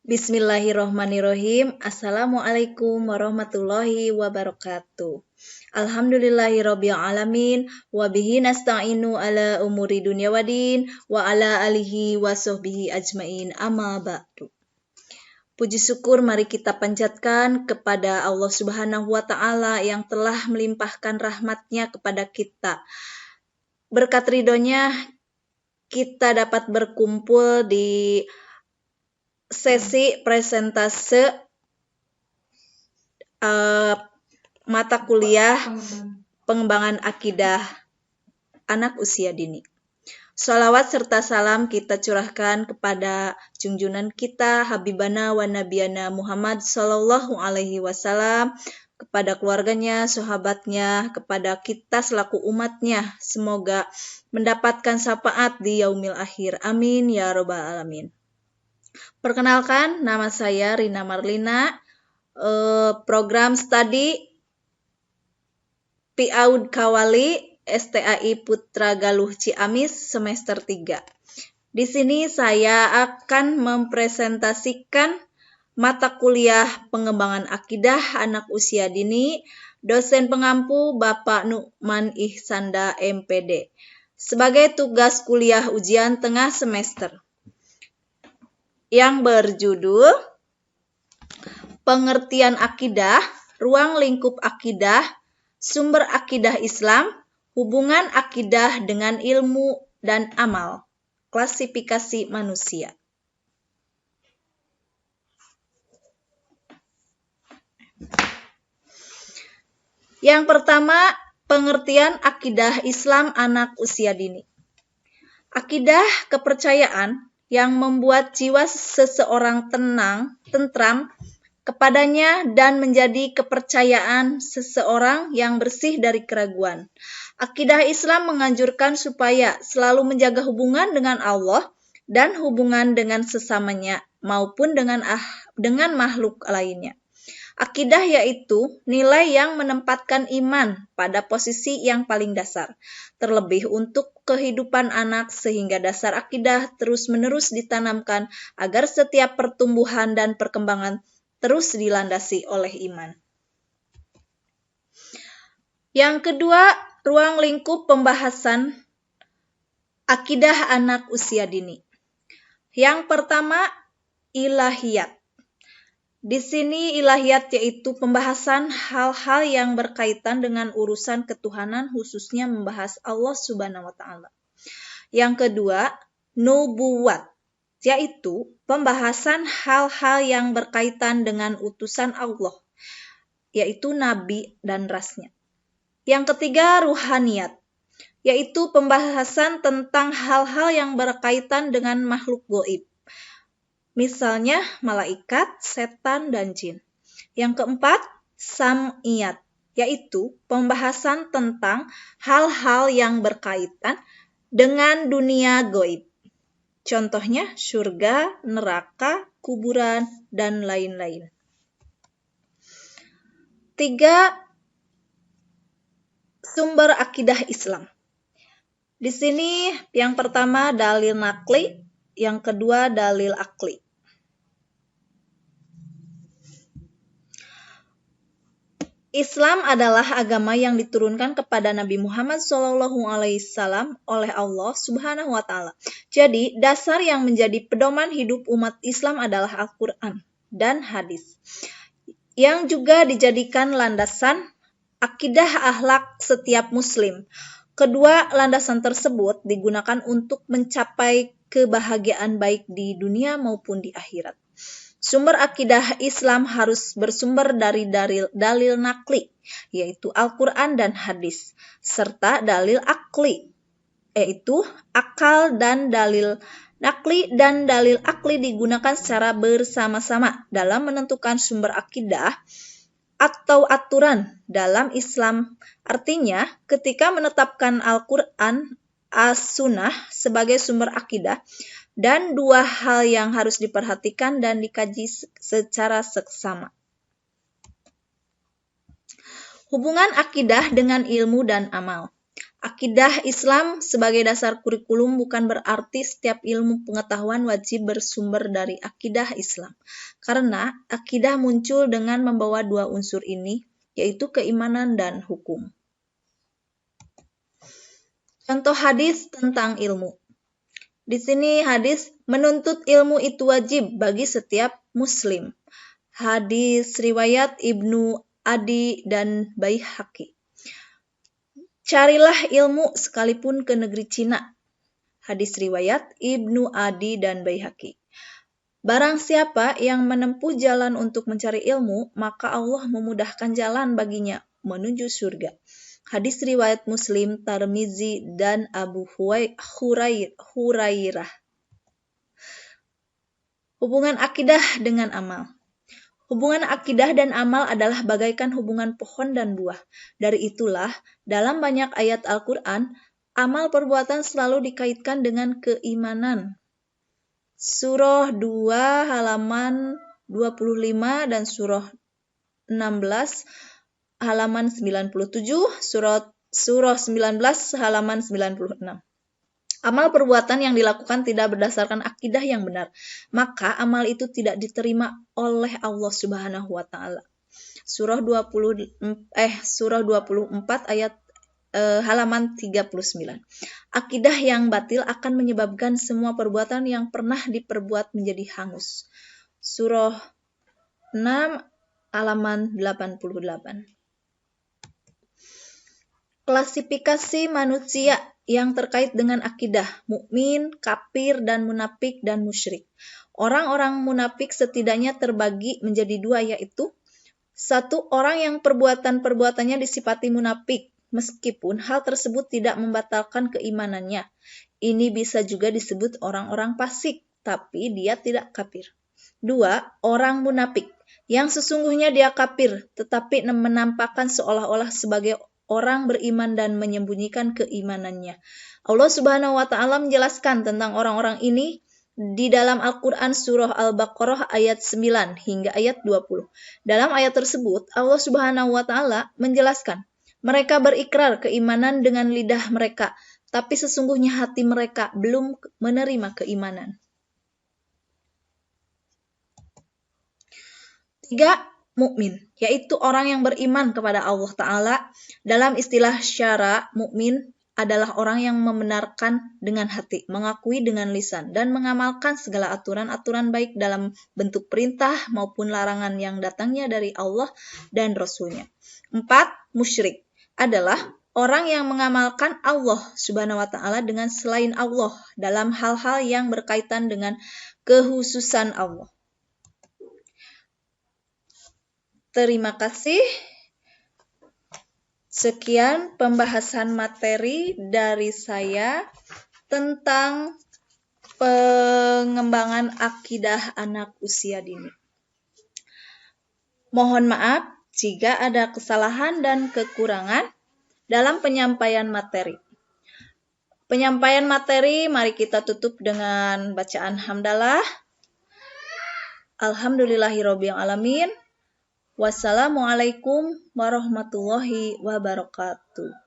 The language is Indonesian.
Bismillahirrohmanirrohim. Assalamualaikum warahmatullahi wabarakatuh. Alhamdulillahirabbil alamin wa bihi nasta'inu ala umuri dunya waddin wa ala alihi wa sahbihi ajmain amma ba'du. Puji syukur mari kita panjatkan kepada Allah Subhanahu wa taala yang telah melimpahkan rahmat-Nya kepada kita. Berkat ridhonya kita dapat berkumpul di sesi presentase mata kuliah pengembangan akidah anak usia dini. Sholawat serta salam kita curahkan kepada junjungan kita Habibana wa Nabiyana Muhammad Sallallahu Alaihi Wasallam, kepada keluarganya, sahabatnya, kepada kita selaku umatnya. Semoga mendapatkan syafaat di yaumil akhir. Amin ya robbal alamin. Perkenalkan, nama saya Rina Marlina, program studi PAUD Kawali STAI Putra Galuh Ciamis semester 3. Di sini saya akan mempresentasikan mata kuliah pengembangan akidah anak usia dini, dosen pengampu Bapak Nukman Ihsanda MPD, sebagai tugas kuliah ujian tengah semester, yang berjudul Pengertian Akidah, Ruang Lingkup Akidah, Sumber Akidah Islam, Hubungan Akidah dengan Ilmu dan Amal, Klasifikasi Manusia. Yang pertama, pengertian akidah Islam anak usia dini. Akidah kepercayaan yang membuat jiwa seseorang tenang, tentram kepadanya dan menjadi kepercayaan seseorang yang bersih dari keraguan. Akidah Islam menganjurkan supaya selalu menjaga hubungan dengan Allah dan hubungan dengan sesamanya maupun dengan makhluk lainnya. Akidah yaitu nilai yang menempatkan iman pada posisi yang paling dasar, terlebih untuk kehidupan anak sehingga dasar akidah terus-menerus ditanamkan agar setiap pertumbuhan dan perkembangan terus dilandasi oleh iman. Yang kedua, ruang lingkup pembahasan akidah anak usia dini. Yang pertama, ilahiyat. Di sini ilahiyat yaitu pembahasan hal-hal yang berkaitan dengan urusan ketuhanan, khususnya membahas Allah Subhanahu wa taala. Yang kedua, nubuwat, yaitu pembahasan hal-hal yang berkaitan dengan utusan Allah, yaitu nabi dan rasnya. Yang ketiga, ruhaniyat, yaitu pembahasan tentang hal-hal yang berkaitan dengan makhluk gaib, misalnya malaikat, setan, dan jin. Yang keempat, sam'iyat, yaitu pembahasan tentang hal-hal yang berkaitan dengan dunia gaib. Contohnya surga, neraka, kuburan, dan lain-lain. 3. Sumber akidah Islam. Di sini yang pertama dalil nakli, yang kedua dalil akli. Islam adalah agama yang diturunkan kepada Nabi Muhammad SAW oleh Allah Subhanahu wa taala. Jadi, dasar yang menjadi pedoman hidup umat Islam adalah Al-Qur'an dan hadis, yang juga dijadikan landasan akidah akhlak setiap muslim. Kedua landasan tersebut digunakan untuk mencapai kebahagiaan baik di dunia maupun di akhirat. Sumber akidah Islam harus bersumber dari dalil nakli, yaitu Al-Quran dan hadis, serta dalil akli, yaitu akal, dan dalil nakli dan dalil akli digunakan secara bersama-sama dalam menentukan sumber akidah atau aturan dalam Islam. Artinya, ketika menetapkan Al-Quran, As-Sunnah sebagai sumber akidah, dan dua hal yang harus diperhatikan dan dikaji secara seksama. Hubungan akidah dengan ilmu dan amal. Akidah Islam sebagai dasar kurikulum bukan berarti setiap ilmu pengetahuan wajib bersumber dari akidah Islam. Karena akidah muncul dengan membawa dua unsur ini, yaitu keimanan dan hukum. Contoh hadis tentang ilmu. Di sini hadis menuntut ilmu itu wajib bagi setiap muslim. Hadis riwayat Ibnu Adi dan Baihaqi. Carilah ilmu sekalipun ke negeri Cina. Hadis riwayat Ibnu Adi dan Baihaqi. Barang siapa yang menempuh jalan untuk mencari ilmu, maka Allah memudahkan jalan baginya menuju surga. Hadis riwayat Muslim, Tirmizi, dan Abu Hurairah. Hubungan akidah dengan amal. Hubungan akidah dan amal adalah bagaikan hubungan pohon dan buah. Dari itulah, dalam banyak ayat Al-Quran, amal perbuatan selalu dikaitkan dengan keimanan. Surah 2 halaman 25 dan surah 16 halaman 97, surah 19 halaman 96. Amal perbuatan yang dilakukan tidak berdasarkan akidah yang benar, maka amal itu tidak diterima oleh Allah Subhanahu wa taala. Surah 24 ayat halaman 39. Akidah yang batil akan menyebabkan semua perbuatan yang pernah diperbuat menjadi hangus. Surah 6 halaman 88. Klasifikasi manusia yang terkait dengan akidah, mukmin, kafir, dan munafik dan musyrik. Orang-orang munafik setidaknya terbagi menjadi dua, yaitu 1. Orang yang perbuatan-perbuatannya disifati munafik, meskipun hal tersebut tidak membatalkan keimanannya. Ini bisa juga disebut orang-orang fasik, tapi dia tidak kafir. 2. Orang munafik, yang sesungguhnya dia kafir, tetapi menampakkan seolah-olah sebagai orang beriman dan menyembunyikan keimanannya. Allah Subhanahu wa taala menjelaskan tentang orang-orang ini di dalam Al-Quran surah Al-Baqarah ayat 9 hingga ayat 20. Dalam ayat tersebut, Allah Subhanahu wa taala menjelaskan, mereka berikrar keimanan dengan lidah mereka, tapi sesungguhnya hati mereka belum menerima keimanan. 3. Mukmin, yaitu orang yang beriman kepada Allah Ta'ala. Dalam istilah syara, mukmin adalah orang yang membenarkan dengan hati, mengakui dengan lisan, dan mengamalkan segala aturan-aturan baik dalam bentuk perintah maupun larangan yang datangnya dari Allah dan Rasul-Nya. 4. Musyrik adalah orang yang mengamalkan Allah Subhanahu wa taala dengan selain Allah dalam hal-hal yang berkaitan dengan kekhususan Allah. Terima kasih. Sekian pembahasan materi dari saya tentang pengembangan akidah anak usia dini. Mohon maaf jika ada kesalahan dan kekurangan dalam penyampaian materi. Penyampaian materi, mari kita tutup dengan bacaan hamdalah. Alhamdulillahirabbil alamin. Wassalamualaikum warahmatullahi wabarakatuh.